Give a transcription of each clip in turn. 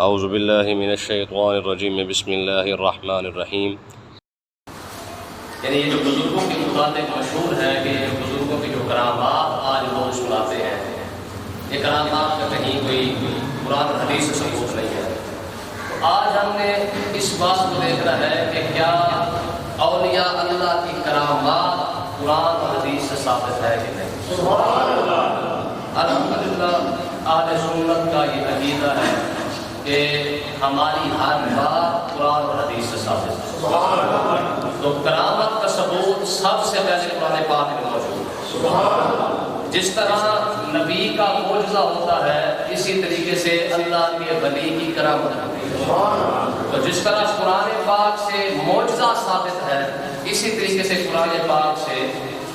اعوذ باللہ من الشیطان الرجیم بسم اللہ الرحمن الرحیم۔ یعنی یہ جو بزرگوں کی باتیں مشہور ہے کہ بزرگوں کی جو کرامات آج لوگ سناتے ہیں، یہ کرامات کا کہیں کوئی قرآن اور حدیث سے ثبوت نہیں ہے۔ تو آج ہم نے اس بات کو دیکھنا ہے کہ کیا اولیاء اللہ کی کرامات قرآن اور حدیث سے ثابت ہے کہ نہیں۔ سبحان اللہ۔ الحمدللہ اہل سنت کا یہ عقیدہ ہے کہ ہماری ہر بات قرآن اور حدیث سے ثابت ہے۔ سبحان اللہ۔ تو کرامت کا ثبوت سب سے پہلے قرآن پاک میں موجود ہے۔ سبحان اللہ۔ جس طرح نبی کا معجزہ ہوتا ہے، اسی طریقے سے اللہ کے ولی کی کرامت ہوتی ہے۔ سبحان اللہ۔ تو جس طرح قرآن پاک سے معجزہ ثابت ہے، اسی طریقے سے قرآن پاک سے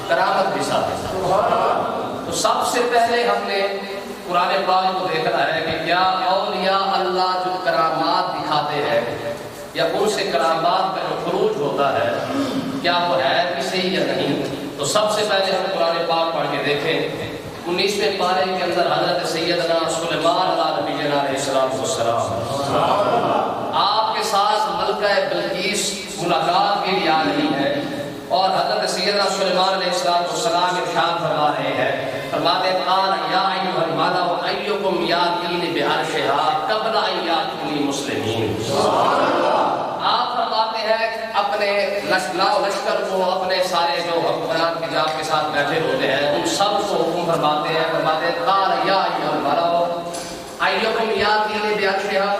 کرامت بھی ثابت ہے۔ سبحان اللہ۔ تو سب سے پہلے ہم نے قرآن پاک کو دیکھنا ہے کہ کیا اولیاء اللہ جو کرامات دکھاتے ہیں یا ان سے کرامات کا جو خروج ہوتا ہے کیا وہ ہے بھی صحیح یا نہیں۔ تو سب سے پہلے ہم قرآن پاک پڑھ کے دیکھیں 19ویں پارے کے اندر حضرت سیدنا سلیمان علیہ نبی علیہ السلام آپ کے ساتھ ملکہ بلقیس ملاقات کے لیے آ رہی ہے، اور حضرت سیدنا سلیمان علیہ السلام ارشاد فرما رہے ہیں، فرماتے ہیں قال یا ایھا الملأ ایکم یاتینی بعرشھا قبل ان یاتونی مسلمین۔ آپ فرماتے ہیں اپنے لشکر کو، اپنے سارے جو حکمران کے جاب کے ساتھ بیٹھے ہوتے ہیں، ان سب کو حکم فرماتے ہیں قال یا ایھا الملأ ایکم یاتینی بعرشھا،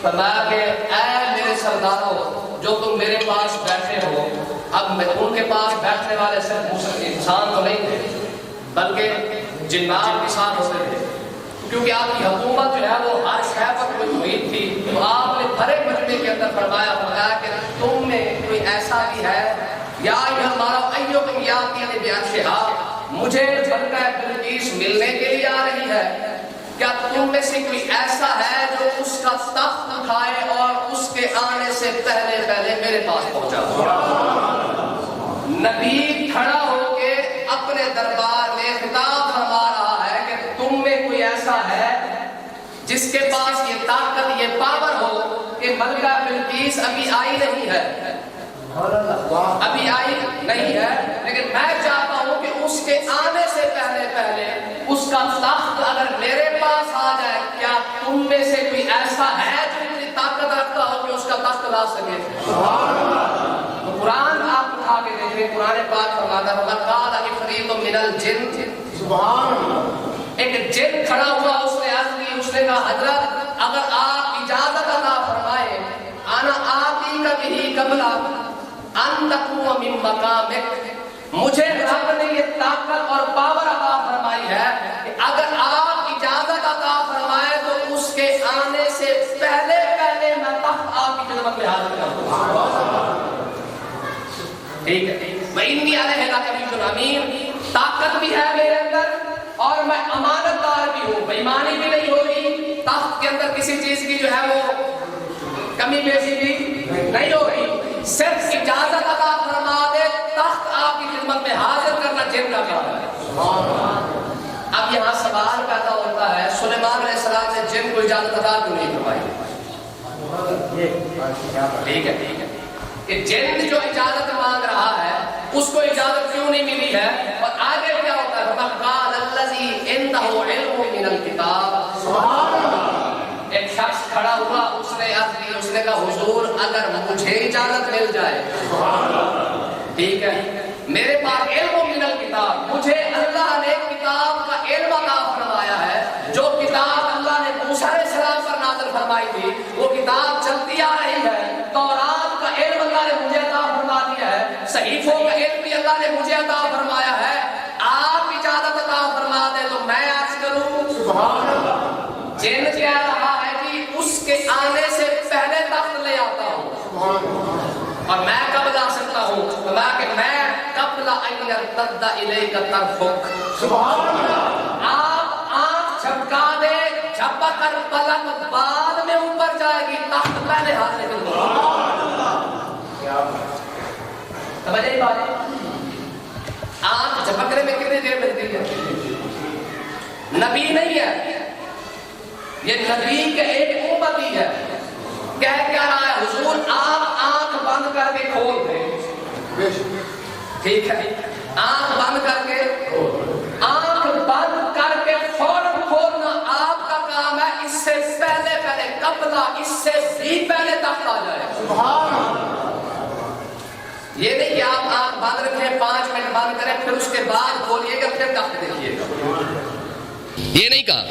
فرمایا کہ اے میرے سرداروں جو تم میرے پاس بیٹھے ہو، اب میں ان کے پاس بیٹھنے والے صرف انسان تو نہیں تھے بلکہ جنات کے ساتھ ہوتے تھے، کیونکہ آپ کی حکومت جو ہے وہ ہر شے پر کوئی محیط تھی۔ تو آپ نے بھرے مجمع کے اندر فرمایا کہ تم میں کوئی ایسا بھی ہے یا ہمارا ایکم یاتینی بعرشھا، مجھے ملکہ بلقیس ملنے کے لیے آ رہی ہے، کیا تم میں سے کوئی ایسا ہے جو اس کا تخت اٹھائے اور اس کے آنے سے پہلے پہلے میرے پاس پہنچا۔ نبی کھڑا ہو کے اپنے دربار میں خطاب فرما رہا ہے کہ تم میں کوئی ایسا ہے جس کے پاس یہ طاقت، یہ پاور ہو کہ ملکہ بلقیس ابھی آئی نہیں ہے، ابھی آئی نہیں ہے، لیکن میں چاہتا ہوں کہ اس کے آنے سے پہلے پہلے اس کا تخت اگر میرے پاس آ جائے، کیا تم میں سے کوئی ایسا ہے جو اتنی طاقت رکھتا ہو کہ اس کا تخت لا سکے۔ تو قرآن آپ اٹھا کے دیکھیں، قرآن پاک فرماتا ہے قال عفریت من الجن، سبحان اللہ، ایک جن کھڑا ہوا، اس نے عرض کی، اس نے کہا حضرت اگر آپ اجازت عطا فرمائے، انا آتی کا بھی قبل ان تقوم من مقامک، مجھے رب نے یہ طاقت اور پاور عطا فرمائی ہے کہ اگر آپ اجازت عطا فرمائے تو اس کے آنے سے پہلے پہلے میں تخت آپ کی خدمت میں حاضر کر دوں۔ ٹھیک ہے، وَإِنِّي عَلَيْهِ لَقَوِيٌّ أَمِينٌ، طاقت بھی ہے میرے اندر اور میں امانت دار بھی ہوں، بےایمانی بھی نہیں ہوگی، تخت کے اندر کسی چیز کی جو ہے وہ کمی بیشی بھی نہیں ہوگی، صرف اجازت عطا فرما دے تخت آپ کی خدمت میں حاضر کرنا جن کا کام ہے۔ اب یہاں سوال پیدا ہوتا ہے سلیمان علیہ السلام نے جن کو اجازت عطا کیوں نہیں فرمائی؟ ٹھیک ہے ٹھیک ہے، کہ جن جو اجازت مانگ رہا ہے اس کو اجازت کیوں نہیں ملی ہے، اور آگے کیا ہوتا ہے فَقَالَ الَّذِي عِندَهُ عِلْمٌ مِّنَ الْكِتَابِ، سبحان اللہ، ایک شخص کھڑا ہوا، اس نے عرض کی، اس نے کہا حضور اگر مجھے اجازت مل جائے، سبحان اللہ، ٹھیک ہے، میرے پاس علم من الکتاب، مجھے اللہ نے کتاب کا علم عطا فرمایا ہے، جو کتاب اللہ نے موسیٰ علیہ السلام پر نازل فرمائی تھی وہ کتاب چلتی آ رہی ہے، تورات کا علم اللہ نے مجھے عطا فرما دیا ہے، صحیفوں کا علم بھی اللہ نے مجھے عطا فرمایا ہے، آپ اجازت عطا فرما دیں تو میں عرض کروں، سبحان اللہ، جن کہہ رہا ہے کہ اس کے آنے سے پہلے تخت لے آتا ہوں، سبحان اللہ، اور میں کب لا سکتا ہوں، کہ میں قبل ان یرتد الیک طرفک، سبحان اللہ، آپ آنکھ جھپکا دے، جھپک کر پلک بعد میں اوپر جائے گی، تخت پہلے ہاتھ میں دوں، سبحان اللہ، کیا سمجھ نہیں بات، آنکھ جھپکنے میں کتنی دیر لگتی ہے؟ نبی نہیں ہے، یہ نبی کے ایک امتی ہے، ٹھیک ہے، آنکھ بند کر کے آنکھ بند کر کے فوراً کھولنا آپ کا کام ہے، اس سے پہلے قبلہ اس سے بھی پہلے تخت آ جائے. سبحان اللہ. یہ نہیں کہ آپ آنکھ بند رکھیں 5 منٹ بند کریں پھر اس کے بعد کھولیے گا پھر تخت دیکھیے گا. یہ نہیں کہا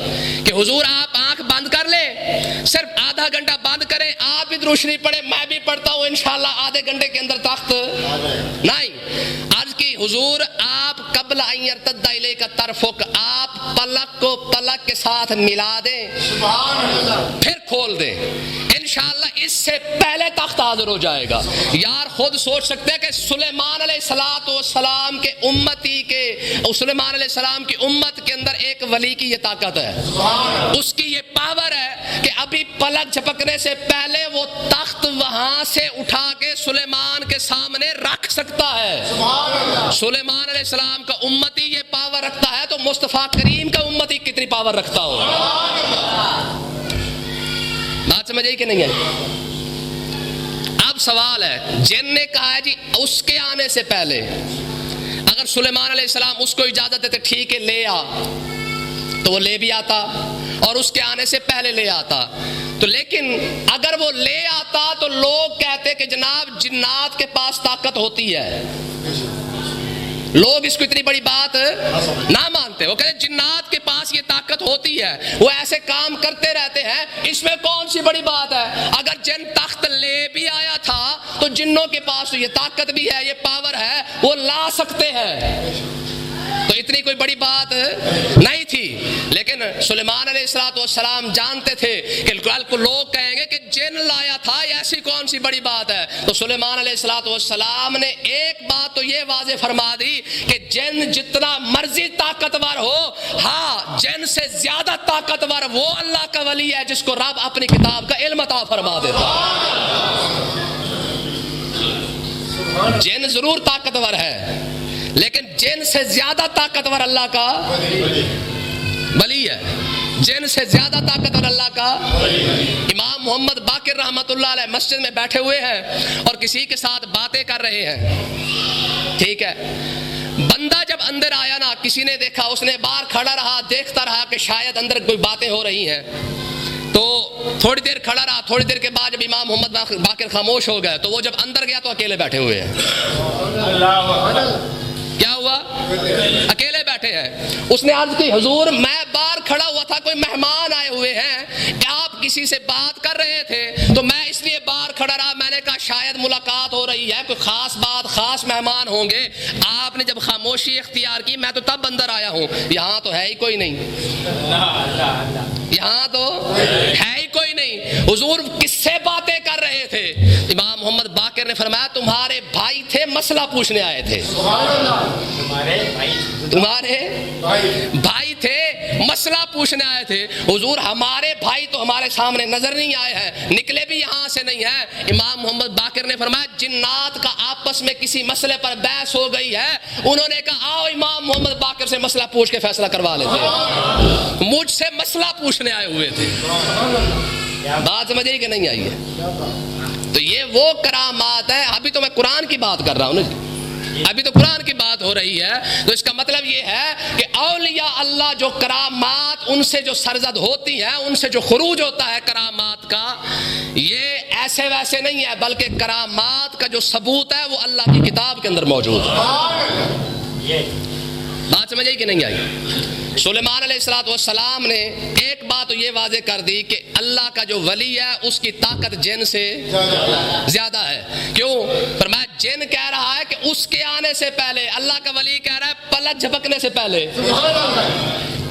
کہ حضور آپ آنکھ بند کر لیں، صرف آدھا گھنٹہ بند کریں، آپ بھی درود شریف پڑھیں میں بھی پڑھتا ہوں، انشاءاللہ آدھے گھنٹے کے اندر تخت نہیں. عرض کی حضور آپ قبل ان یرتد الیک طرفک، آپ پلک کو پلک کے ساتھ ملا دیں پھر کھول دیں، انشاءاللہ اس سے پہلے تخت حاضر ہو جائے گا. یار خود سوچ سکتے ہیں کہ سلیمان علیہ السلام کے امتی کے سلیمان علیہ السلام کی امت کے اندر ایک ولی کی یہ طاقت ہے، اس کی یہ پاور ہے کہ ابھی پلک جھپکنے سے پہلے وہ تخت وہاں سے اٹھا کے سلیمان کے سامنے رکھ سکتا ہے. سلیمان علیہ السلام کا امتی یہ پاور رکھتا ہے تو مصطفیٰ کریم کا امتی کتنی پاور رکھتا ہو. بات سمجھ آئی کہ نہیں آئی؟ اب سوال ہے، جن نے کہا ہے جی اس کے آنے سے پہلے، اگر سلیمان علیہ السلام اس کو اجازت دیتے ٹھیک ہے لے آ تو وہ لے بھی آتا اور اس کے آنے سے پہلے لے آتا. تو لیکن اگر وہ لے آتا تو لوگ کہتے کہ جناب جنات کے پاس طاقت ہوتی ہے، لوگ اس کو اتنی بڑی بات نہ مانتے، وہ کہتے جنات کے پاس یہ طاقت ہوتی ہے، وہ ایسے کام کرتے رہتے ہیں، اس میں کون سی بڑی بات ہے. اگر جن تخت لے بھی آیا تھا تو جنوں کے پاس تو یہ طاقت بھی ہے، یہ پاور ہے، وہ لا سکتے ہیں، تو اتنی کوئی بڑی بات نہیں تھی. لیکن سلیمان علیہ السلام جانتے تھے کہ کل کو لوگ کہیں گے کہ جن لایا تھا، ایسی کون سی بڑی بات ہے. تو سلیمان علیہ السلام نے ایک بات تو یہ واضح فرما دی کہ جن جتنا مرضی طاقتور ہو، ہاں جن سے زیادہ طاقتور وہ اللہ کا ولی ہے جس کو رب اپنی کتاب کا علم عطا فرما دیتا. جن ضرور طاقتور ہے لیکن جن سے زیادہ طاقتور اللہ کا ولی ہے، جن سے زیادہ طاقتور اللہ کا. امام محمد باقر رحمۃ اللہ علیہ مسجد میں بیٹھے ہوئے ہیں اور کسی کے ساتھ باتیں کر رہے ہیں، ٹھیک ہے. بندہ جب اندر آیا نا، کسی نے دیکھا، اس نے باہر کھڑا رہا دیکھتا رہا کہ شاید اندر کوئی باتیں ہو رہی ہیں، تو تھوڑی دیر کھڑا رہا. تھوڑی دیر کے بعد جب امام محمد باقر خاموش ہو گئے تو وہ جب اندر گیا تو اکیلے بیٹھے ہوئے ہیں. کیا ہوا؟ اکیلے بیٹھے ہیں. اس نے عرض کی حضور میں باہر کھڑا ہوا تھا، کوئی مہمان آئے ہوئے ہیں، آپ کسی سے بات کر رہے تھے تو میں اس لیے باہر کھڑا رہا، میں نے کہا شاید ملاقات ہو رہی ہے، کوئی خاص بات، خاص مہمان ہوں گے. آپ نے جب خاموشی اختیار کی میں تو تب اندر آیا ہوں، یہاں تو ہے ہی کوئی نہیں، یہاں تو ہے ہی کوئی نہیں. حضور کس سے باتیں کر رہے تھے؟ امام محمد باقر نے فرمایا تمہارے بھائی تھے، مسئلہ پوچھنے آئے تھے. تمہارے بھائی تھے، مسئلہ پوچھنے آئے تھے. حضور ہمارے بھائی تو ہمارے سامنے نظر نہیں آئے ہیں، نکلے بھی یہاں سے نہیں ہیں. امام محمد باقر نے فرمایا جنات کا آپس میں کسی مسئلے پر بحث ہو گئی ہے، انہوں نے کہا آؤ امام محمد باقر سے مسئلہ پوچھ کے فیصلہ کروا لیتے. مجھ سے مسئلہ پوچھنے آئے ہوئے تھے. بات سمجھ آئی کہ نہیں آئی ہے؟ تو یہ وہ کرامات ہے. ابھی تو میں قرآن کی بات کر رہا ہوں نا، ابھی تو قرآن کی بات ہو رہی ہے. تو اس کا مطلب یہ ہے کہ اولیاء اللہ جو کرامات ان سے جو سرزد ہوتی ہیں، ان سے جو خروج ہوتا ہے کرامات کا، یہ ایسے ویسے نہیں ہے، بلکہ کرامات کا جو ثبوت ہے وہ اللہ کی کتاب کے اندر موجود ہے. بات سمجھ آئی کہ نہیں آئی؟ سلیمان علیہ السلام نے ایک بات تو یہ واضح کر دی کہ اللہ کا جو ولی ہے اس کی طاقت جن سے زیادہ ہے. کیوں؟ فرمایا جن کہہ رہا ہے کہ اس کے آنے سے پہلے، اللہ کا ولی کہہ رہا ہے پلک جھپکنے سے پہلے.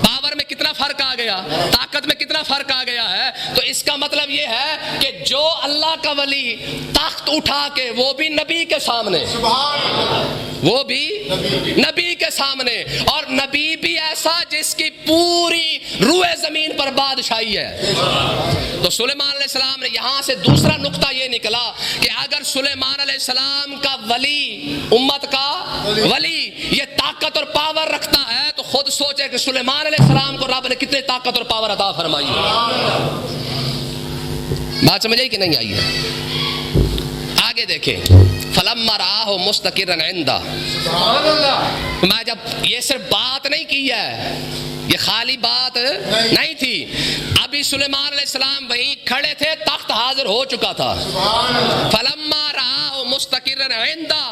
پاور میں کتنا فرق آ گیا، طاقت میں کتنا فرق آ گیا ہے. تو اس کا مطلب یہ ہے کہ جو اللہ کا ولی تخت اٹھا کے، وہ بھی نبی کے سامنے، وہ بھی نبی کے سامنے، اور نبی بھی ایسا جس کی پوری روئے زمین پر بادشاہی ہے. تو سلیمان علیہ السلام نے یہاں سے دوسرا نقطہ یہ نکلا کہ اگر سلیمان علیہ السلام کا ولی، امت کا ولی، یہ طاقت اور پاور رکھتا ہے تو خود سوچے کہ سلیمان علیہ السلام کو رب نے کتنے طاقت اور پاور عطا فرمائی ہے. بات سمجھ آئی کہ نہیں آئی ہے؟ آگے دیکھیں، فلما رآہ مستقرا عنده، سبحان اللہ، میں جب یہ صرف بات نہیں کی ہے، یہ خالی بات نہیں تھی، ابھی سلیمان علیہ السلام وہیں کھڑے تھے، تخت حاضر ہو چکا تھا. سبحان اللہ، فلما رآہ مستقرا عنده،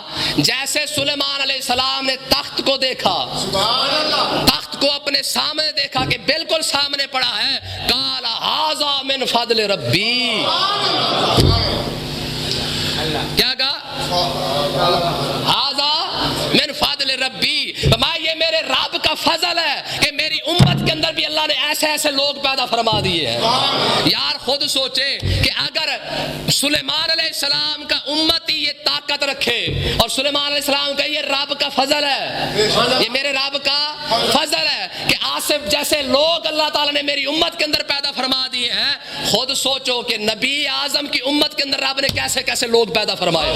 جیسے سلیمان علیہ السلام نے تخت کو دیکھا، سبحان اللہ، تخت کو اپنے سامنے دیکھا کہ بالکل سامنے پڑا ہے، قال ھذا من فضل ربی، کیا کہا؟ ھذا من فضل ربی، یہ میرے رب کا فضل ہے کہ میری امت کے اندر بھی اللہ نے ایسے ایسے لوگ پیدا فرما دیے ہیں. یار خود سوچے کہ اگر سلیمان علیہ السلام کا امت ہی یہ طاقت رکھے، اور سلیمان علیہ السلام کا یہ رب کا فضل ہے، یہ میرے رب کا فضل ہے کہ آصف جیسے لوگ اللہ تعالیٰ نے میری امت کے اندر پیدا فرما دیے ہیں، خود سوچو کہ نبی اعظم کی امت کے اندر رب نے کیسے کیسے لوگ پیدا فرمائے.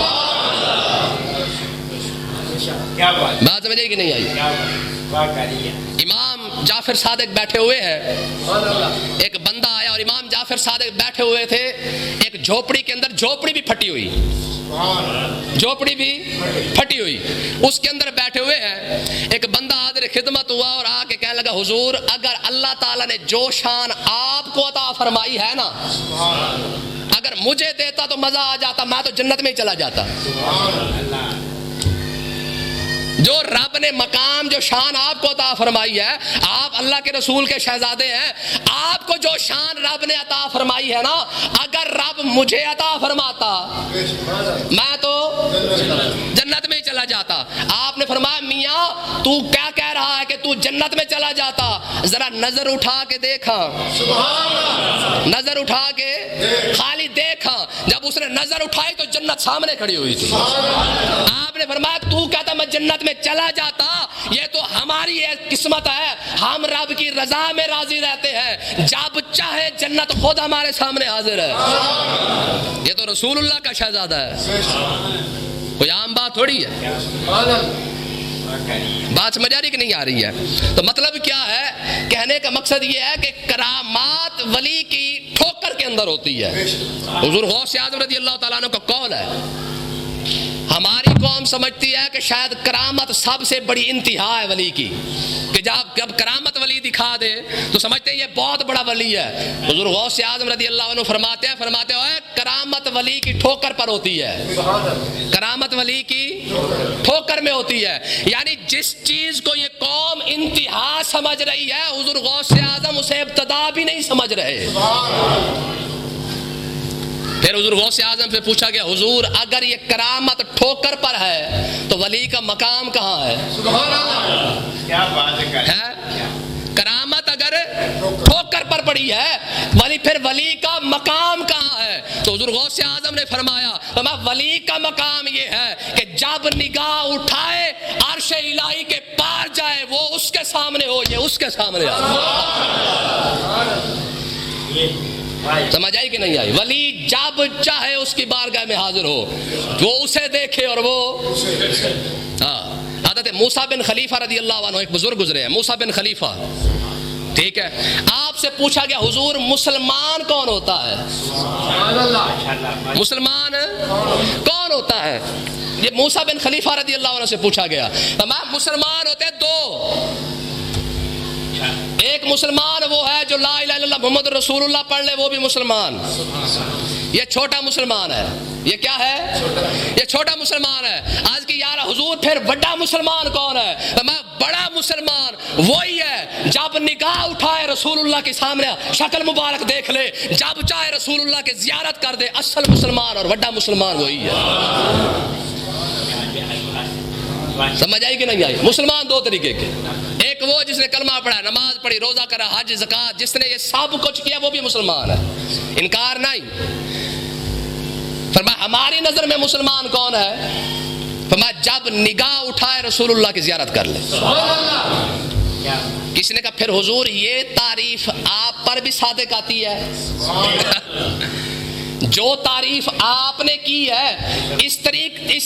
بات سمجھے کہ نہیں آئی؟ امام جعفر صادق بیٹھے ہوئے ہیں، ایک بندہ آیا اور امام جعفر صادق بیٹھے ہوئے تھے ایک جھوپڑی کے اندر، جھوپڑی بھی پھٹی ہوئی، جھوپڑی بھی پھٹی ہوئی، اس کے اندر بیٹھے ہوئے ہیں. ایک بندہ حاضر خدمت ہوا اور آ کے کہنے لگا، حضور اگر اللہ تعالیٰ نے جو شان آپ کو عطا فرمائی ہے نا، اگر مجھے دیتا تو مزہ آ جاتا، میں تو جنت میں ہی چلا جاتا. جو رب نے مقام، جو شان آپ کو عطا فرمائی ہے، آپ اللہ کے رسول کے شہزادے ہیں، آپ کو جو شان رب نے عطا فرمائی ہے نا، اگر رب مجھے عطا فرماتا میں تو جنت میں چلا جاتا. آپ نے فرمایا، میاں تو کیا کہہ رہا ہے کہ تو جنت میں چلا جاتا؟ ذرا نظر اٹھا کے دیکھا، نظر اٹھا کے خالی دیکھا. جب اس نے نظر اٹھائی تو جنت سامنے کھڑی ہوئی تھی. آپ نے فرمایا، تو کہتا میں جنت میں چلا جاتا، یہ تو ہماری ایک قسمت ہے، ہم رب کی رضا میں راضی رہتے ہیں، جب چاہے جنت خود ہمارے سامنے حاضر ہے. یہ تو رسول اللہ کا شہزادہ ہے، کوئی عام بات تھوڑی ہے. بات سمجھ آ رہی کہ نہیں آ رہی ہے؟ تو مطلب کیا ہے؟ کہنے کا مقصد یہ ہے کہ کرامات ولی کی ٹھوکر کے اندر ہوتی ہے. حضور غوث اعظم رضی اللہ تعالیٰ عنہ کا قول ہے. ہماری قوم سمجھتی ہے کہ شاید کرامت سب سے بڑی انتہا ہے ولی کی، کہ جب کرامت ولی دکھا دے تو سمجھتے ہیں یہ بہت بڑا ولی ہے. حضور غوث اعظم رضی اللہ عنہ فرماتے ہیں کرامت ولی کی ٹھوکر پر ہوتی ہے، کرامت ولی کی ٹھوکر میں ہوتی ہے. یعنی جس چیز کو یہ قوم انتہا سمجھ رہی ہے، حضور غوث اعظم اسے ابتدا بھی نہیں سمجھ رہے. پھر حضور غوث اعظم سے پوچھا گیا، حضور اگر یہ کرامت ٹھوکر پر ہے تو ولی کا مقام کہاں ہے؟ کیا بات ہے؟ کرامت اگر ٹھوکر پر پڑی ہے، پھر ولی کا مقام کہاں ہے؟ تو حضور غوث اعظم نے فرمایا، ولی کا مقام یہ ہے کہ جب نگاہ اٹھائے عرش الہی کے پار جائے، وہ اس کے سامنے ہو، یہ اس کے سامنے آ. سمجھ آئی کہ نہیں آئی؟ ولی جب چاہے اس کی بارگاہ میں حاضر ہو، وہ اسے دیکھے اور وہ حضرت موسیٰ بن خلیفہ رضی اللہ عنہ، ایک بزرگ گزرے ہیں موسیٰ بن خلیفہ، ٹھیک ہے. آپ سے پوچھا گیا، حضور مسلمان کون ہوتا ہے؟ مسلمان کون ہوتا ہے؟ یہ موسیٰ بن خلیفہ رضی اللہ عنہ سے پوچھا گیا. مسلمان ہوتے دو، ایک مسلمان وہ ہے جو لا الہ الا اللہ محمد رسول اللہ پڑھ لے، وہ بھی مسلمان. یہ چھوٹا مسلمان ہے. یہ کیا ہے؟ یہ چھوٹا مسلمان ہے. آج کی یار حضور پھر بڑا مسلمان کون ہے؟ بڑا مسلمان وہی ہے جب نگاہ اٹھائے رسول اللہ کے سامنے شکل مبارک دیکھ لے، جب چاہے رسول اللہ کی زیارت کر دے. اصل مسلمان اور بڑا مسلمان وہی ہے. سمجھ آئی کہ نہیں آئی؟ مسلمان دو طریقے کے، ایک وہ جس نے کلمہ پڑھا، نماز پڑھی، روزہ کرا، حج زکات، جس نے یہ سب کچھ کیا وہ بھی مسلمان ہے، انکار نہیں. فرمایا ہماری نظر میں مسلمان کون ہے؟ فرمایا جب نگاہ اٹھائے رسول اللہ کی زیارت کر لے. کسی نے کہا پھر حضور یہ تعریف آپ پر بھی صادق آتی ہے؟ جو تعریف آپ نے کی ہے اس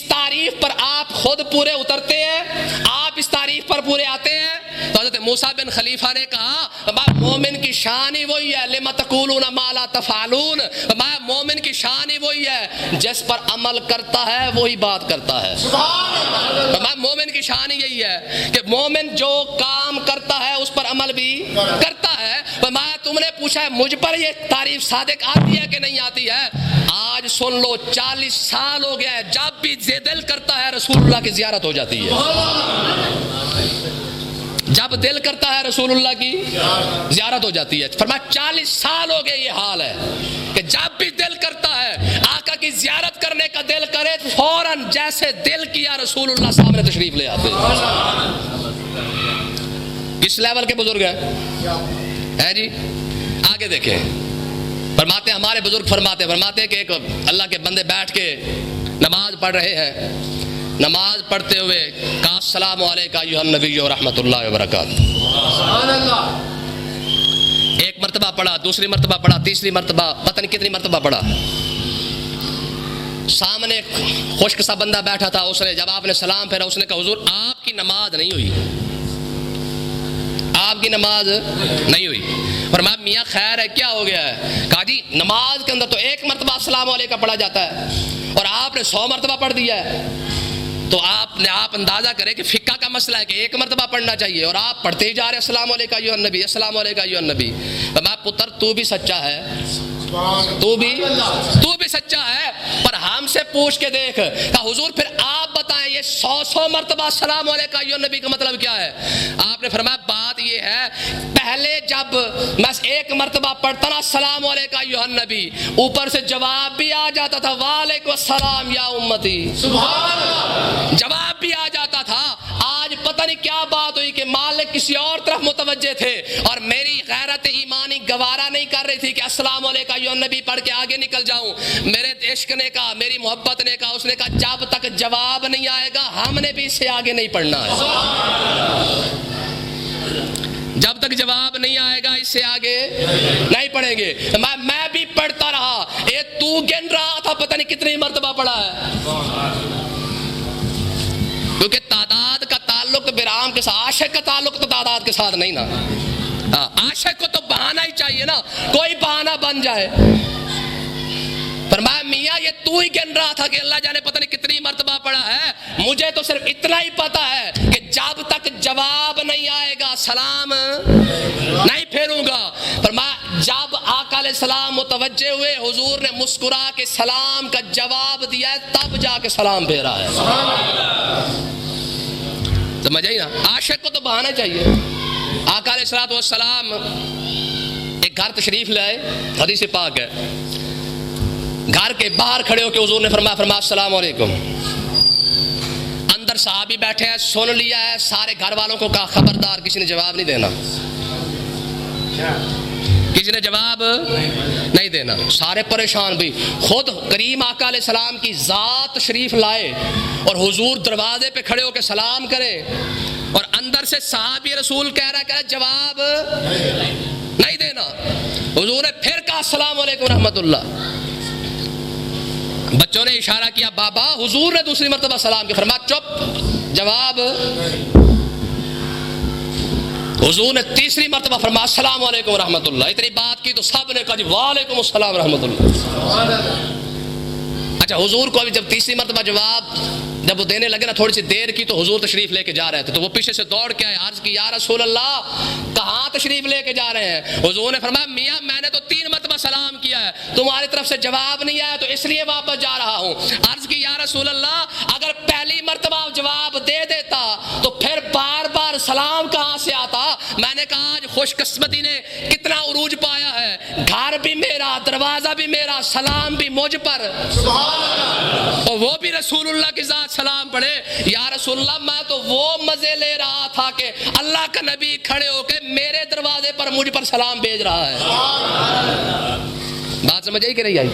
تعریف پر آپ خود پورے اترتے ہیں، آپ اس تعریف پر پورے آتے ہیں۔ تو حضرت موسیٰ بن خلیفہ نے کہا مومن کی شان ہی وہی ہے، لما تقولون ما لا تفعلون، مومن کی شان ہی وہی ہے جس پر عمل کرتا ہے وہی بات کرتا ہے۔ مومن کی شان ہی یہی ہے کہ مومن جو کام کرتا ہے اس پر عمل بھی کرتا ہے۔ تم نے پوچھا ہے مجھ پر یہ تعریف صادق آتی ہے کہ نہیں آتی ہے؟ آج سن لو، 40 سال ہو گیا ہے، جب بھی دل کرتا ہے رسول اللہ کی زیارت ہو جاتی ہے۔ جب دل کرتا ہے رسول اللہ کی زیارت ہو جاتی ہے۔ فرمایا 40 سال ہو گئے یہ حال ہے کہ جب بھی دل کرتا ہے آقا کی زیارت کرنے کا دل کرے فوراً جیسے دل کیا رسول اللہ سامنے تشریف لے آتے ہیں۔ کس لیول کے بزرگ ہیں جی؟ آگے دیکھیں، فرماتے ہیں ہمارے بزرگ فرماتے ہیں کہ ایک اللہ کے بندے بیٹھ کے نماز پڑھ رہے ہیں، نماز پڑھتے ہوئے کہا السلام علیکم ایھا النبی و رحمۃ اللہ وبرکاتہ۔ ایک مرتبہ پڑھا، دوسری مرتبہ پڑھا، تیسری مرتبہ، پتہ نہیں کتنی مرتبہ پڑھا۔ سامنے خشک سا بندہ بیٹھا تھا، اس نے جب آپ نے سلام پھیرا اس نے کہا حضور آپ کی نماز نہیں ہوئی، آپ کی نماز نہیں ہوئی۔ فرمایا میاں خیر ہے، کیا ہو گیا ہے؟ کہا جی نماز کے اندر تو ایک مرتبہ السلام علیکم پڑھا جاتا ہے اور آپ نے 100 مرتبہ پڑھ دیا ہے، تو آپ اندازہ کریں کہ فقہ کا مسئلہ ہے کہ ایک مرتبہ پڑھنا چاہیے اور آپ پڑھتے ہی جا رہے السلام علیکم ایھا النبی، السلام علیکم ایھا النبی۔ فرمایا پتر تو بھی سچا ہے، تو بھی سچا ہے، پر ہم سے پوچھ کے دیکھ۔ کہا حضور پھر آپ بتائیں یہ 100 مرتبہ السلام علیکم ایھا النبی کا مطلب کیا ہے؟ آپ نے فرمایا بات یہ ہے پہلے جب میں ایک مرتبہ پڑھتا نا السلام علیکم ایھا النبی، اوپر سے جواب بھی آ جاتا تھا وعلیکم السلام یا امتی، سبحان اللہ، جواب بھی آ جاتا تھا۔ آج پتہ نہیں کیا بات ہوئی کہ مالک کسی اور طرف متوجہ تھے اور میری غیرت ایمانی گوارا نہیں کر رہی تھی کہ السلام علیکم ایھا النبی پڑھ کے آگے نکل جاؤں۔ میرے عشق نے کہا، میری محبت نے کہا، اس نے کہا جب تک جواب نہیں آئے گا ہم نے بھی اس سے آگے نہیں پڑھنا ہے، جب تک جواب نہیں آئے گا اس سے آگے نہیں پڑھیں گے۔ میں بھی پڑھتا رہا، یہ تو گن رہا تھا پتہ نہیں کتنی مرتبہ پڑھا ہے، کیونکہ تعداد کا تعلق برام کے ساتھ، عاشق کا تعلق تو تعداد کے ساتھ نہیں نا۔ عاشق کو تو بہانہ ہی چاہیے نا، کوئی بہانہ بن جائے۔ فرمایا میاں یہ تو ہی گن رہا تھا کہ اللہ جانے پتہ نہیں کتنی مرتبہ پڑھا ہے، مجھے تو صرف اتنا ہی پتا ہے کہ جب تک جواب نہیں آئے گا سلام نہیں پھیروں گا۔ فرمایا جب آقا علیہ السلام متوجہ ہوئے حضور نے مسکرا کے سلام کا جواب دیا ہے تب جا کے سلام پھیرا ہے۔ سمجھ آئی نا؟ عاشق کو تو بہانا چاہیے۔ آقا علیہ السلام ایک گھر تشریف لائے، حدیث پاک ہے، گھر کے باہر کھڑے ہو کے حضور نے فرمایا السلام علیکم۔ اندر صحابی بیٹھے ہیں، سن لیا ہے، سارے گھر والوں کو کہا خبردار کسی نے جواب نہیں دینا، کسی نے جواب نہیں دینا۔ سارے پریشان بھی، خود کریم آقا علیہ السلام کی ذات تشریف لائے اور حضور دروازے پہ کھڑے ہو کے سلام کرے اور اندر سے صحابی رسول کہہ رہا ہے جواب نہیں دینا۔ حضور نے پھر کہا السلام علیکم رحمت اللہ۔ بچوں نے اشارہ کیا بابا، حضور نے دوسری مرتبہ سلام کیا، فرمایا چپ، جواب۔ حضور نے تیسری مرتبہ فرمایا السلام علیکم ورحمۃ اللہ۔ اتنی بات کی تو سب نے کہا جی وعلیکم السلام ورحمۃ اللہ۔ اچھا حضور کو ابھی جب تیسری مرتبہ جواب جب وہ دینے لگے نا، تھوڑی سی دیر کی تو حضور تشریف لے کے جا رہے تھے، تو وہ پیچھے سے دوڑ کے آئے، عرض کی یا رسول اللہ کہاں تشریف لے کے جا رہے ہیں؟ حضور نے فرمایا میاں میں نے تو 3 مرتبہ سلام کیا ہے، تمہاری طرف سے جواب نہیں آیا تو اس لیے واپس جا رہا ہوں۔ عرض کی یا رسول اللہ اگر پہلی مرتبہ جواب دے دیتا تو پھر بار بار سلام کہاں سے آتا؟ میں نے کہا آج خوش قسمتی نے کتنا عروج پایا ہے، گھر بھی میرا، دروازہ بھی میرا، سلام بھی مجھ پر، اور وہ بھی رسول اللہ کی ذات سلام پڑھے۔ یا رسول اللہ میں تو وہ مزے لے رہا تھا کہ اللہ کا نبی کھڑے ہو کے میرے دروازے پر مجھ پر سلام بھیج رہا ہے۔ بات سمجھ آئی کہ نہیں آئی؟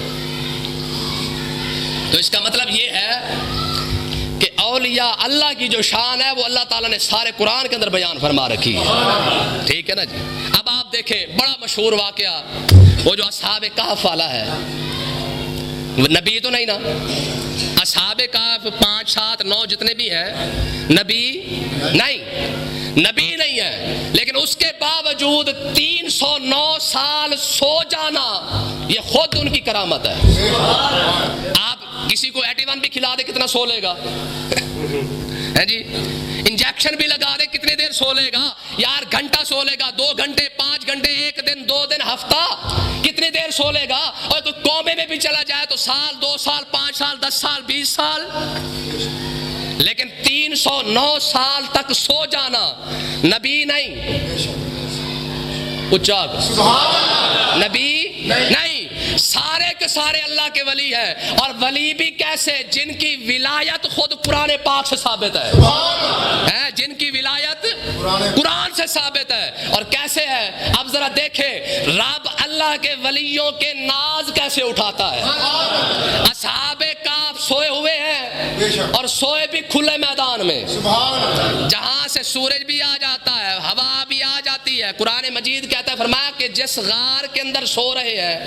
تو اس کا مطلب یہ ہے کہ اولیاء اللہ کی جو شان ہے وہ اللہ تعالیٰ نے سارے قرآن کے اندر بیان فرما رکھی ہے، ٹھیک ہے نا جی۔ اب آپ دیکھیں بڑا مشہور واقعہ وہ جو اصحاب کہف والا ہے، نبی تو نہیں نا. اصحاب کہف 5 7 9 جتنے بھی ہیں نبی نہیں ہے، لیکن اس کے باوجود 309 سال سو جانا یہ خود ان کی کرامت ہے. آپ کسی کو 81 بھی کھلا دے کتنا سو لے گا ہے جی؟ انجیکشن بھی لگا دے کتنی دیر سو لے گا یار؟ گھنٹہ سو لے گا، 2 گھنٹے 5 گھنٹے، 1 دن 2 دن ہفتہ، کتنی دیر سو لے گا؟ اور کوئی کومے میں بھی چلا جائے تو سال 2 سال 5 سال 10 سال 20 سال، لیکن 309 سال تک سو جانا نبی نہیں. اچھا نبی نہیں، سارے کے سارے اللہ کے ولی ہیں. اور ولی بھی کیسے؟ جن کی ولایت خود قرآن پاک سے ثابت ہے، جن کی ولایت قرآن سے ثابت ہے. اور کیسے ہے؟ اب ذرا دیکھیں رب اللہ کے ولیوں کے ناز کیسے اٹھاتا ہے. اصحاب کہف سوئے ہوئے ہیں اور سوئے بھی کھلے میدان میں، جہاں سے سورج بھی آ جاتا ہے، ہوا بھی آ جاتی ہے. قرآن مجید کہتا ہے، فرمایا کہ جس غار کے اندر سو رہے ہیں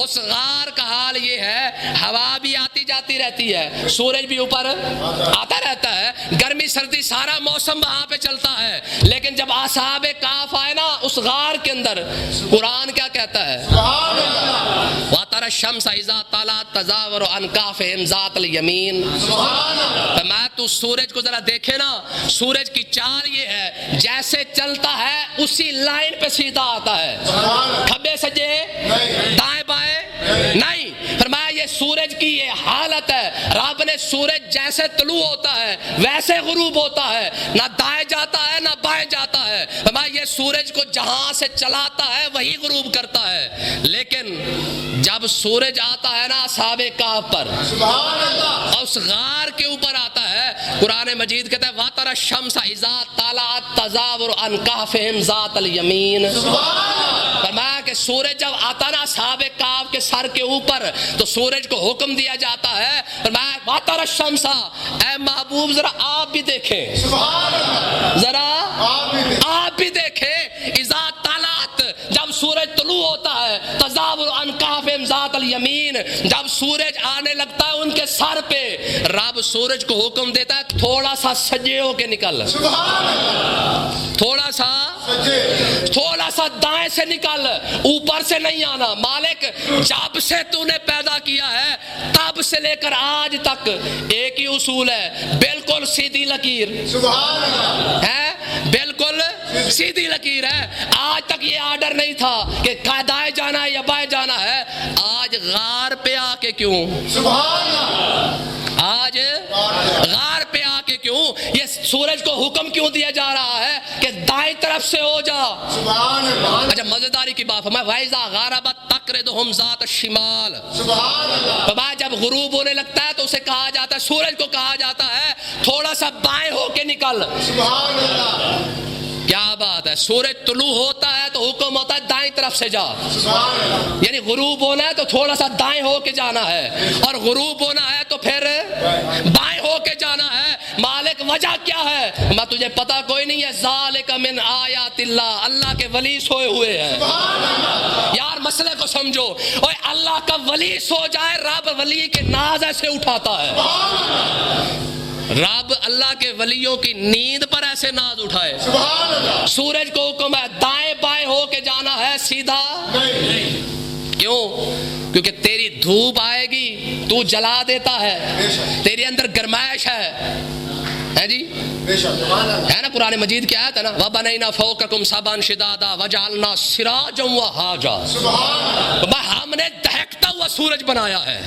اس غار کا حال یہ ہے، ہوا بھی آتی جاتی رہتی ہے، سورج بھی اوپر آتا رہتا ہے، گرمی سردی سارا موسم وہاں پہ چلتا ہے. لیکن جب اصحاب کہف آئے نا اس غار کے اندر، قرآن کیا کہتا ہے؟ وَتَرَى الشَّمْسَ إِذَا طَلَعَت تَزَاوَرُ عَنْ كَهْفِهِمْ ذَاتَ الْيَمِينِ. تو میں تو سورج کو ذرا دیکھے نا، سورج کی چال یہ ہے جیسے چلتا ہے اسی لائن پہ سیدھا آتا ہے، کھبے سجے دائیں بائیں نہیں. فرمایا یہ سورج کی یہ حالت ہے. رب نے سورج جیسے طلوع ہوتا ہے ویسے غروب ہوتا ہے، نہ دائیں جاتا ہے نہ بائیں جاتا ہے. فرمایا یہ سورج کو جہاں سے چلاتا ہے وہی غروب کرتا ہے. لیکن جب سورج آتا ہے نا اصحاب کہف پر اور اس غار کے اوپر آتا ہے، قرآن مجید کہتا ہے وَتَرَى الشَّمْسَ إِذَا طَلَعَت تَزَاوَرُ عَنْ كَهْفِهِمْ ذَاتَ الْيَمِينِ. فرمایا کہ سورج جب آتا نا اصحاب کہف کے سر کے اوپر تو سورج کو حکم دیا جاتا ہے. فرمایا وَتَرَى الشَّمْسَ، اے محبوب ذرا آپ بھی دیکھیں، ذرا آپ بھی دیکھیں، اذا طلعت، جب سورج طلوع ہوتا ہے، تزاور عن کہفہم ذات الیمین، جب سورج آنے لگتا ہے ان کے سر پہ، رب سورج کو حکم دیتا ہے تھوڑا سا سجے ہو کے نکل، تھوڑا سا دائیں سے نکل، اوپر سے نہیں آنا. مالک جب سے تو نے پیدا کیا ہے تب سے لے کر آج تک ایک ہی اصول ہے، بالکل سیدھی لکیر ہے، بالکل سیدھی لکیر ہے. آج تک یہ آرڈر نہیں تھا کہ دائیں جانا ہے یا بائیں جانا ہے. آج غار پہ آ کے کیوں، آج غار پہ آ کے کیوں یہ سورج کو حکم کیوں دیا جا رہا ہے کہ دائیں طرف سے ہو جا. اچھا مزیداری کی بات ہے، میں وَإِذَا غَرَبَتْ تَقْرِضُهُمْ ذَاتَ الشِّمَالِ. تو جب غروب ہونے لگتا ہے تو اسے کہا جاتا ہے، سورج کو کہا جاتا ہے تھوڑا سا بائیں ہو کے نکل. کیا بات ہے، سورج طلوع ہوتا ہے تو حکم ہوتا ہے دائیں طرف سے جا، یعنی غروب ہونا ہے تو تھوڑا سا دائیں ہو کے جانا ہے، اور غروب ہونا ہے تو پھر بائیں ہو کے جانا ہے. مالک وجہ کیا ہے؟ میں تجھے پتا کوئی نہیں ہے. ذالک من آیات اللہ، اللہ کے ولی سوئے ہوئے ہیں. یار مسئلے کو سمجھو، اوے اللہ کا ولی سو جائے رب ولی کے ناز ایسے اٹھاتا ہے. رب اللہ کے ولیوں کی نیند پر ایسے ناز اٹھائے. سورج کو حکم ہے دائیں بائیں ہو کے جانا ہے، سیدھا کیوں؟ کیونکہ تیری دھوپ آئے گی تو جلا دیتا ہے، تیرے اندر گرمائش ہے جی، ہے نا. قرآن مجید کی آیت ہے نا، وَبَنَيْنَا فَوْقَكُمْ سَبْعًا شِدَادًا وَجَعَلْنَا سِرَاجًا وَهَاجًا. ہم نے دہکتا ہوا سورج بنایا ہے،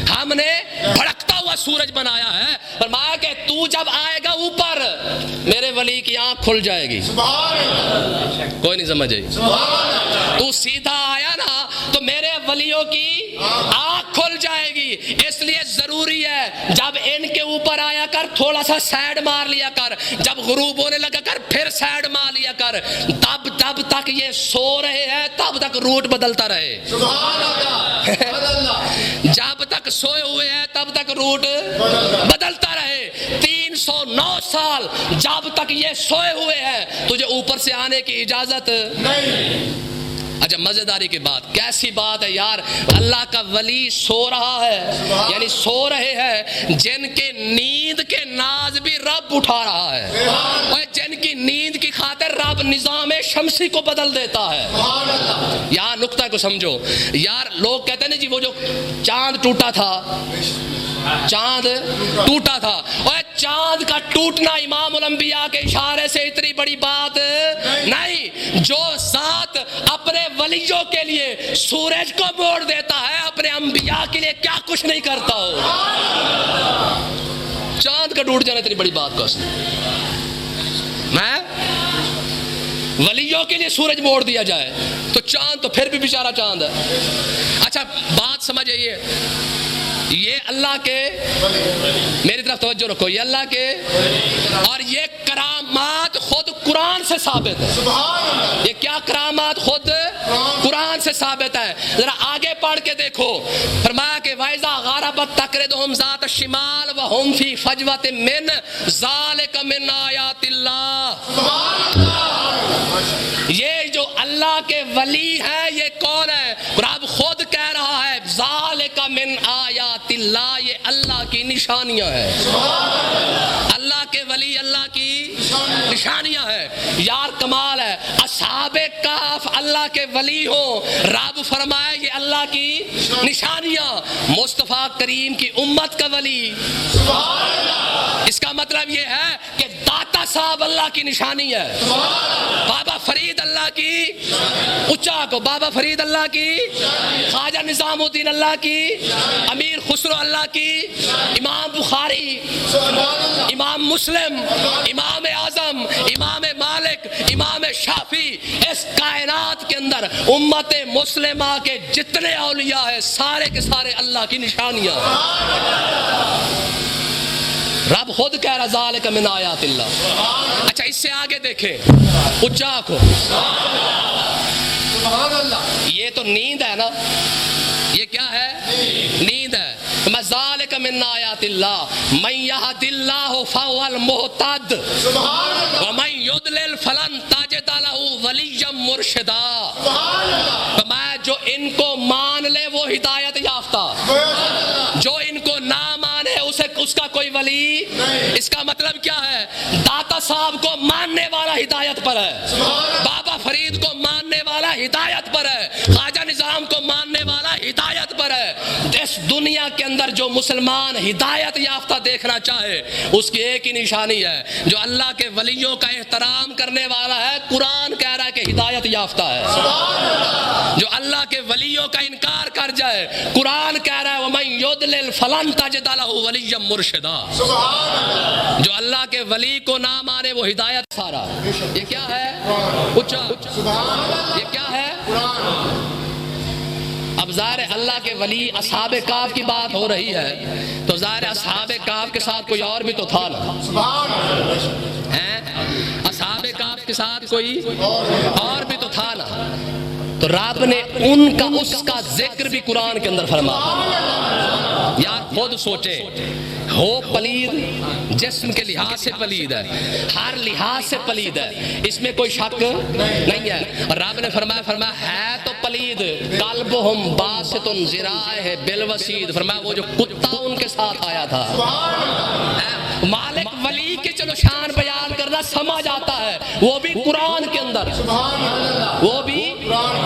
ہم نے بھڑکتا ہوا سورج بنایا ہے. فرمایا کہ تو جب آئے گا اوپر میرے ولی کی آنکھ کھل جائے گی. کوئی نہیں سمجھے؟ تو سیدھا آیا نا تو میرے ولیوں کی آنکھ کھل جائے گی. اس لیے ضروری ہے جب ان کے اوپر آیا کر تھوڑا سا سائڈ مار لیا کر، جب غروب ہونے لگا کر پھر سائڈ مار لیا کر. تب تک یہ سو رہے ہیں تب تک روٹ بدلتا رہے. جب تک سوئے ہوئے ہیں تب تک روٹ بدلتا رہے. 309 سال جب تک یہ سوئے ہوئے ہیں تجھے اوپر سے آنے کی اجازت نہیں. اچھا مزیداری کی بات، کیسی بات ہے یار، اللہ کا ولی سو رہا ہے، یعنی سو رہے ہیں جن کے نیند کے ناز بھی رب اٹھا رہا ہے، اور جن کی نیند کی خاطر رب نظام شمسی کو بدل دیتا ہے۔ یہاں نقطہ کو سمجھو یار، لوگ کہتے ہیں نا جی وہ جو چاند ٹوٹا تھا، چاند ٹوٹا تھا، اور چاند کا ٹوٹنا امام الانبیاء کے اشارے سے اتنی بڑی بات نہیں۔ جو ذات اپنے ولیوں کے لیے سورج کو موڑ دیتا ہے، اپنے انبیاء کے لیے کیا کچھ نہیں کرتا ہو۔ چاند کا ٹوٹ جانا اتنی بڑی بات کو میں ولیوں کے لیے سورج موڑ دیا جائے تو چاند تو پھر بھی بیچارہ چاند ہے۔ اچھا بات سمجھئے، یہ اللہ کے، میری طرف توجہ رکھو، یہ اللہ کے، اور یہ کرامات خود قرآن سے ثابت ہے۔ یہ کیا کرامات خود قرآن سے ثابت ہے؟ ذرا آگے پڑھ کے دیکھو، فرمایا کہ وَإِذَا غَرَبَتْ تَقْرِضُهُمْ ذَاتَ الشِّمَالِ وَهُمْ فِي فَجْوَةٍ مِّنْ ذَلِكَ مِنْ آیَاتِ اللَّهِ۔ یہ جو اللہ کے ولی ہے یہ کون ہے؟ رب خود کہہ رہا ہے ذَلِكَ مِنْ آیَاتِ اللَّهِ، یہ اللہ کی نشانیاں ہیں۔ اللہ کے ولی اللہ کی نشانیاں ہیں۔ یار کمال ہے، اصحاب کہف اللہ کے ولی ہوں، رب فرمائے یہ اللہ کی نشانیاں۔ مصطفیٰ کریم کی امت کا ولی، اس کا مطلب یہ ہے کہ داتا صاحب اللہ کی نشانی ہے، بابا فرید اللہ کی، اچا کو بابا فرید اللہ کی، خواجہ نظام الدین اللہ کی، امیر خسرو اللہ کی، امام بخاری، امام مسلم، امام اعظم، امام مالک، امام شافعی، اس کائنات کے اندر امت مسلمہ کے جتنے اولیاء ہیں سارے کے سارے اللہ کی نشانیاں ہیں۔ رب خود کہہ رہا ذالک من آیات اللہ۔ اچھا اس سے آگے دیکھیں، اچا کو، یہ تو نیند ہے نا، یہ کیا ہے؟ نیند ہے۔ ذالک من آیات اللہ من یہد اللہ فہو المہتد ومن یضلل فلن تجد لہ ولیا مرشدا۔ فرمایا جو ان کو مان لے وہ ہدایت یافتہ، جو ان کو نہ مانے اس کا کوئی ولی۔ اس کا مطلب کیا ہے؟ داتا صاحب کو ماننے والا ہدایت پر ہے، بابا فرید کو ماننے والا ہدایت پر ہے، خواجہ نظام کو ماننے والا ہدایت پر ہے۔ اس دنیا کے اندر جو مسلمان ہدایت یافتہ دیکھنا چاہے اس کی ایک ہی نشانی ہے، جو اللہ کے ولیوں کا احترام کرنے والا ہے، قرآن کہہ رہا ہے کہ ہدایت یافتہ ہے۔ جو اللہ کے ولیوں کا انکار کر جائے، قرآن کہہ رہا ہے وَمَن يُضْلِلْ فَلَن تَجِدَ لَهُ وَلِيًّا مُرْشِدًا۔ جو اللہ کے ولی کو نہ مانے وہ ہدایت سارا۔ یہ کیا ہے؟ یہ کیا ہے؟ اب ظاہر اللہ کے ولی اصحاب کہف کی بات ہو رہی ہے تو ظاہر اصحاب کہف کے ساتھ کوئی اور بھی تو تھا نا، اصحاب کہف کے ساتھ کوئی اور بھی تو تھا نا، تو رب نے ان کا اس کا ذکر بھی قرآن کے اندر فرمایا۔ یار خود سوچے، ہو پلید، جسم کے لحاظ سے پلید ہے، ہر لحاظ سے پلید ہے، اس میں کوئی شک نہیں ہے۔ اور رب نے فرمایا ہے تو پلید، قلبہم باسط ذراعہ بالوسید، فرمایا وہ جو کتا ان کے ساتھ آیا تھا۔ مالک ولی کے چلو شان بیان کرنا سمجھ آتا ہے، وہ بھی قرآن کے اندر، وہ بھی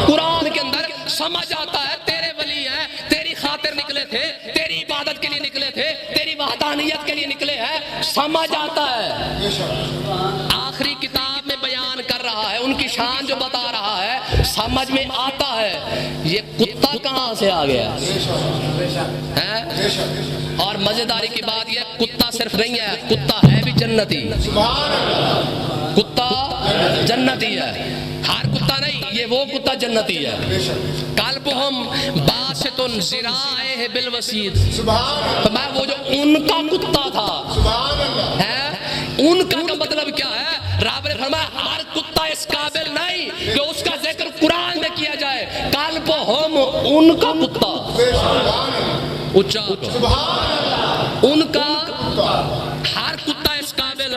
قرآن کے اندر سمجھ آتا ہے۔ تیرے ولی ہیں، تیری خاطر نکلے تھے، تیری عبادت کے لیے نکلے تھے، تیری وحدانیت کے لیے نکلے ہیں، سمجھ آتا ہے۔ آخری کتاب میں بیان کر رہا ہے، ان کی شان جو بتا رہا ہے سمجھ میں آتا ہے۔ یہ کتا کہاں سے آ گیا؟ اور مزیداری کی بات یہ کتا صرف نہیں ہے، کتا ہے بھی جنتی، کتا جنتی ہے، ہر کتا نہیں، یہ وہ کتا جنتی ہے۔ قلبہم باسط ذراعہ بالوسید، میں وہ جو ان کا کتا تھا، ان کا مطلب کیا ہے؟ رب نے فرمایا ہر کتا اس قابل نہیں کہ اس کا ذکر قرآن میں کیا جائے۔ قلبہم ان کا کتا، اچھا ان کا، ہر کتا اس قابل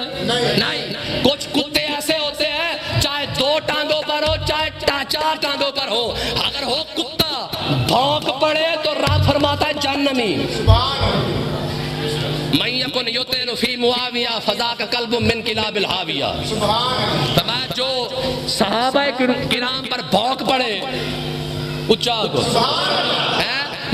نہیں۔ کچھ کتے ایسے ہوتے ہیں چاہے دو ٹانگوں پر ہو چاہے چار ٹانگوں پر ہو. اگر ہو کتا بھونک پڑے تو رب فرماتا ہے جہنمی. من یکن یطعن فی معاویہ فذاک قلب من کلاب الحاویہ. فرمایا جو صحابہ کرام پر بھونک پڑے اچھا کو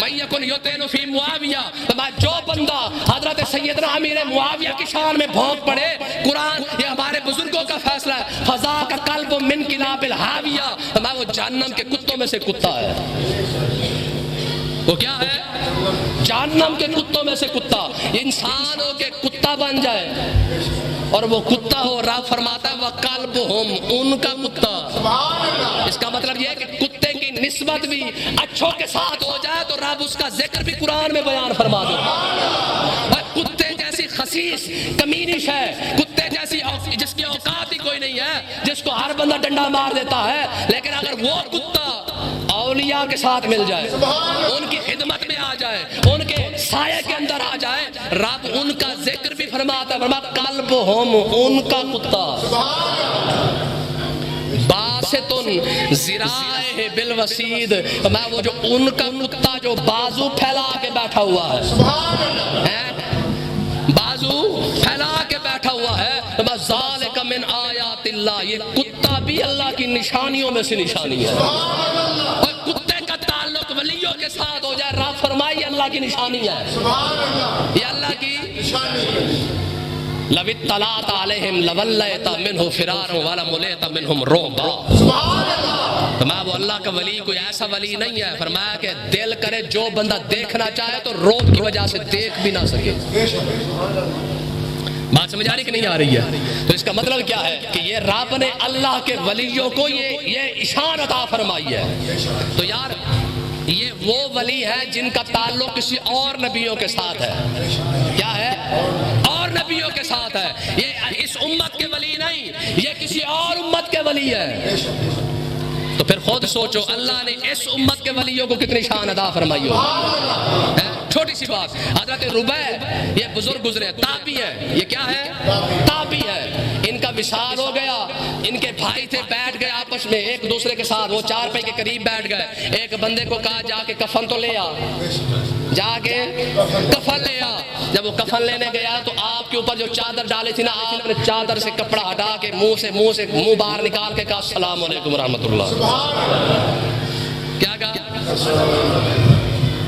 من یکن یطعن فی معاویہ. فرمایا جو بندہ حضرت سیدنا امیر معاویہ کی شان میں بھونک پڑے، قرآن یہ ہمارے بزرگوں کا فیصلہ ہے، فذاک قلب من کلاب الحاویہ. فرمایا وہ جہنم کے کتوں میں سے کتا ہے. وہ کیا ہے؟ جہنم کے کتوں میں سے کتا. انسان ہو کے کتا بن جائے اور وہ کتا ہو، رب فرماتا ہے وَقَلْبُهُمْ ان کا کتا. اس کا مطلب یہ ہے کہ کتے کی نسبت بھی اچھوں کے ساتھ ہو جائے تو رب اس کا ذکر بھی قرآن میں بیان فرما دے. کتے جیسی خسیس کمینش ہے، کتے جیسی جس کی اوقات ہی کوئی نہیں ہے، جس کو ہر بندہ ڈنڈا مار دیتا ہے، لیکن اگر وہ کتا اولیاء کے ساتھ مل جائے، ان کی خدمت میں آ جائے، ان کے سائے کے اندر آ جائے، رب ان کا ذکر بھی فرماتا ہے. فرماتا قلب ہم ان کا کتا باستن ذراعہ بالوسید. میں وہ جو ان کا کتا جو بازو پھیلا کے بیٹھا ہوا ہے، بازو پھیلا کے بیٹھا ہوا ہے، ذالک من آیات اللہ. یہ کتا بھی اللہ کی نشانیوں میں سے نشانی ہے. اور کتے کا تعلق ولیوں کے ساتھ ہو جائے، رب فرمائے اللہ کی نشانی ہے، یہ اللہ کی نشانی ہے. لو اطلعت علیہم لولیت منہ فرارا ولملئت منہم رعبا. فرمایا وہ اللہ کا ولی کوئی ایسا ولی نہیں ہے، فرمایا کہ دل کرے جو بندہ دیکھنا چاہے تو رعب کی وجہ سے دیکھ بھی نہ سکے. بات سمجھ آ رہی کہ نہیں آ رہی ہے؟ تو اس کا مطلب کیا ہے کہ یہ رب نے اللہ کے ولیوں کو یہ شان عطا فرمائی ہے. تو یار یہ وہ ولی ہے جن کا تعلق کسی اور نبیوں کے ساتھ ہے. کیا ہے؟ اور نبیوں کے ساتھ ہے. یہ اس امت کے ولی نہیں، یہ کسی اور امت کے ولی ہے. تو پھر خود سوچو اللہ نے اس امت کے ولیوں کو کتنی شان عطا فرمائی ہو. چھوٹی سی بات، حضرت ربیع یہ بزرگ گزرے، تابعی ہے. یہ کیا ہے؟ تابعی ہے. ان کا وصال ہو گیا، ان کے بھائی تھے، بیٹھ گئے آپس میں ایک دوسرے کے ساتھ، وہ چارپائی کے قریب بیٹھ گئے. ایک بندے کو کہا جا کے کفن تو لے آ، جا کے کفن لے آ. جب وہ کفن لینے گیا تو آپ کے اوپر جو چادر ڈالی تھی نا، آپ نے چادر سے کپڑا ہٹا کے منہ باہر نکال کے کہا السلام علیکم ورحمۃ اللہ. کیا کہا؟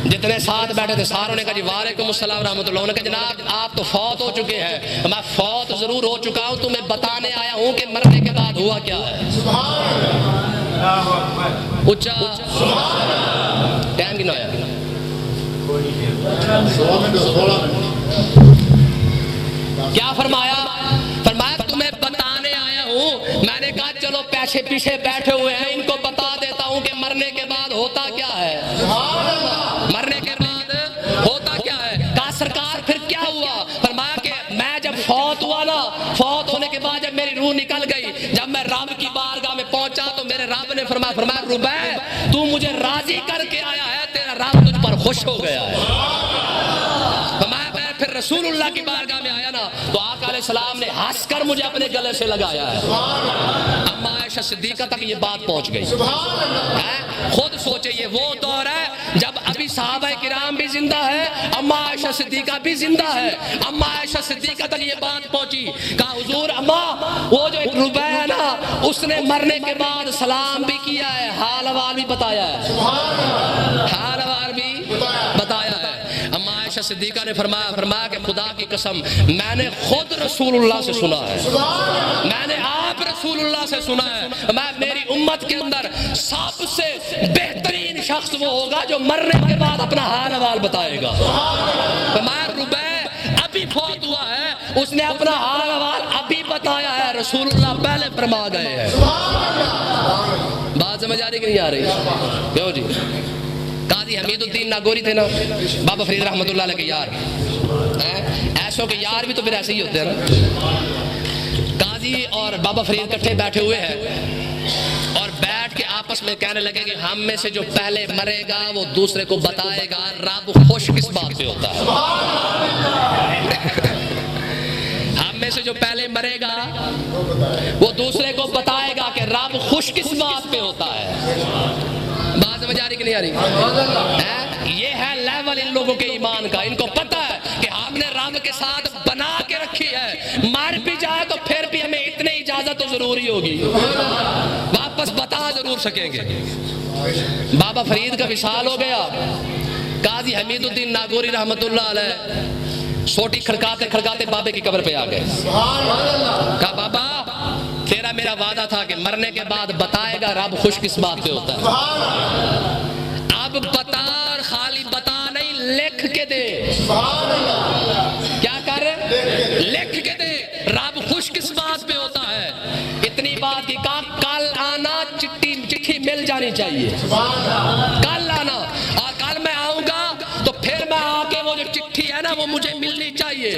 جتنے ساتھ بیٹھے تھے ساروں نے کہا جی وعلیکم السلام رحمۃ اللہ. انہوں نے کہا جناب آپ تو فوت ہو چکے ہیں. میں فوت ضرور ہو چکا ہوں، تمہیں بتانے آیا ہوں کہ مرنے کے بعد ہوا کیا ہے. اچھا ٹائم کتنا ہوا؟ کیا فرمایا؟ فرمایا تمہیں بتانے آیا ہوں. میں نے کہا چلو پیچھے پیچھے بیٹھے ہوئے ہیں، ان کو بتا دیتا ہوں کہ مرنے کے بعد ہوتا کیا ہے. مرنے کے بعد ہوتا کیا ہے؟ کہا سرکار پھر کیا ہوا؟ فرمایا کہ میں جب فوت ہوا نا، فوت ہونے کے بعد جب میری روح نکل گئی، جب میں رب کی بارگاہ میں پہنچا تو میرے رب نے فرمایا ربیع تو مجھے راضی کر کے آیا ہے، تیرا رب تجھ پر خوش ہو گیا ہے. فرمایا میں پھر رسول اللہ کی بارگاہ میں آیا نا تو آقا علیہ السلام نے ہنس کر مجھے اپنے گلے سے لگایا ہے. اما عائشہ صدیقہ تک یہ بات پہنچ گئی. خود سوچے یہ وہ دور ہے جب ابھی صحابہ کرام بھی زندہ ہے، اما عائشہ صدیقہ بھی زندہ ہے. اما عائشہ صدیقہ تک یہ بات پہنچی، کہا حضور اما وہ جو ایک ربیع ہے نا اس نے مرنے کے بعد سلام بھی کیا ہے، حال احوال بھی بتایا ہے، حال احوال بھی بتایا ہے. اما عائشہ صدیقہ نے فرمایا کہ خدا کی قسم میں نے خود رسول اللہ سے سنا ہے، میں نے آپ رسول اللہ سے سنا ہے. میری امت کے اندر سب سے بہترین شخص وہ ہوگا جو مرنے کے بعد اپنا حال احوال بتائے گا. فرمایا ربیع ابھی فوت ہوا ہے، اس نے اپنا حال احوال ابھی بتایا ہے، رسول اللہ پہلے فرما گئے ہیں. بات سمجھ آ رہی کہ نہیں آ رہی؟ کیوں جی؟ قاضی حمید الدین ناگوری تھے نا، بابا فرید رحمۃ اللہ علیہ کے یار. ایسوں کے یار بھی تو پھر ایسے ہی ہوتے ہیں نا. قاضی اور بابا فرید کٹھے بیٹھے ہوئے ہیں اور بیٹھ کے آپس میں کہنے لگے کہ ہم میں سے جو پہلے مرے گا وہ دوسرے کو بتائے گا رب خوش کس بات سے ہوتا ہے. ہم میں میں سے جو پہلے مرے گا وہ دوسرے کو بتائے گا کہ رب خوش کس بات پہ ہوتا ہے. بات سمجھ آ رہی کہ نہیں آ رہی؟ یہ ہے لیول ان لوگوں کے ایمان کا. ان کو پتہ ہے کہ ہم نے رب کے ساتھ بنا کے رکھی ہے, مر بھی جائے تو پھر بھی ہمیں اتنی اجازت تو ضروری ہوگی, واپس بتا ضرور سکیں گے. بابا فرید کا وصال ہو گیا. قاضی حمید الدین ناگوری رحمت اللہ علیہ سوٹی کھڑکاتے کھڑکاتے بابے کی قبر پہ آ گئے. کہا بابا تیرا میرا وعدہ تھا کہ مرنے کے بعد بتائے گا رب خوش کس بات پہ ہوتا ہے. اب بتا, اور خالی بتا نہیں, لکھ کے دے. کیا کر لکھ کے دے رب خوش کس بات پہ ہوتا ہے. اتنی بات کی کہا کل آنا, چٹھی مل جانی چاہیے. کل آنا, اور کل میں آؤں گا تو پھر میں آ کے وہ جو چٹھی ہے نا وہ مجھے ملنی چاہیے.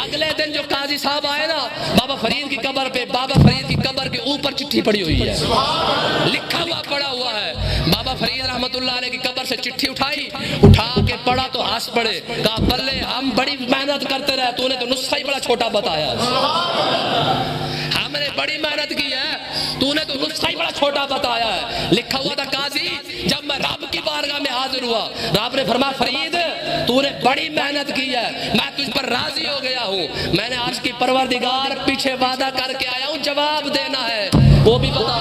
اگلے دن جو قاضی صاحب آئے نا بابا فرید کی قبر پہ, بابا فرید کی قبر کے اوپر چٹھی پڑی ہوئی ہے, لکھا ہوا پڑا ہوا ہے. بابا فرید رحمت اللہ علیہ کی قبر سے چٹھی اٹھائی, اٹھا کے پڑھا تو ہنس پڑے. کہا بلے ہم بڑی محنت کرتے رہے, تو نے تو نسخہ ہی بڑا چھوٹا بتایا. ہم نے بڑی محنت کی ہے, تو نے تو نسخہ ہی بڑا چھوٹا بتایا ہے. لکھا ہوا تھا قاضی جب میں رب کی بارگاہ میں حاضر ہوا, رب نے فرمایا فرید تو نے بڑی محنت کی ہے, میں تجھ پر راضی ہو گیا ہوں. میں نے عرض کی پروردگار پیچھے وعدہ کر کے آیا ہوں, جواب دینا ہے وہ بھی بتا.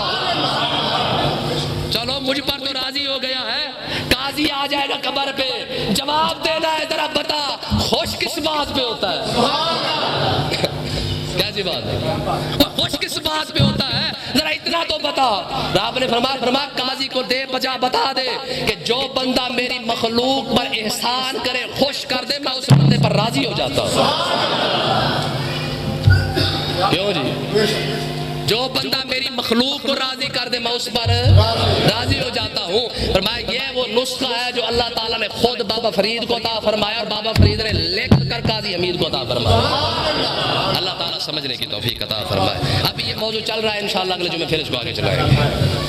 چلو مجھ پر تو راضی ہو گیا ہے, قاضی آ جائے گا قبر پہ, جواب دینا ہے, ذرا بتا خوش کس بات پہ ہوتا ہے. کیسی بات ہے, خوش کس بات پہ ہوتا ہے, ذرا اتنا تو بتا. رب نے فرمایا قاضی کو دے بجا بتا دے کہ جو بندہ میری مخلوق پر احسان کرے, خوش کر دے, میں اس بندے پر راضی ہو جاتا ہوں. کیوں جی؟ جو بندہ میری مخلوق کو راضی کر دے میں اس پر راضی ہو جاتا ہوں. فرمایا یہ وہ نسخہ ہے جو اللہ تعالیٰ نے خود بابا فرید کو عطا فرمایا, اور بابا فرید نے لکھ کر قاضی حمید کو عطا فرمایا. اللہ تعالیٰ سمجھنے کی توفیق عطا فرمائے. اب یہ موضوع چل رہا ہے, انشاءاللہ اگلے جمعے پھر اس کو آگے چلائیں گے.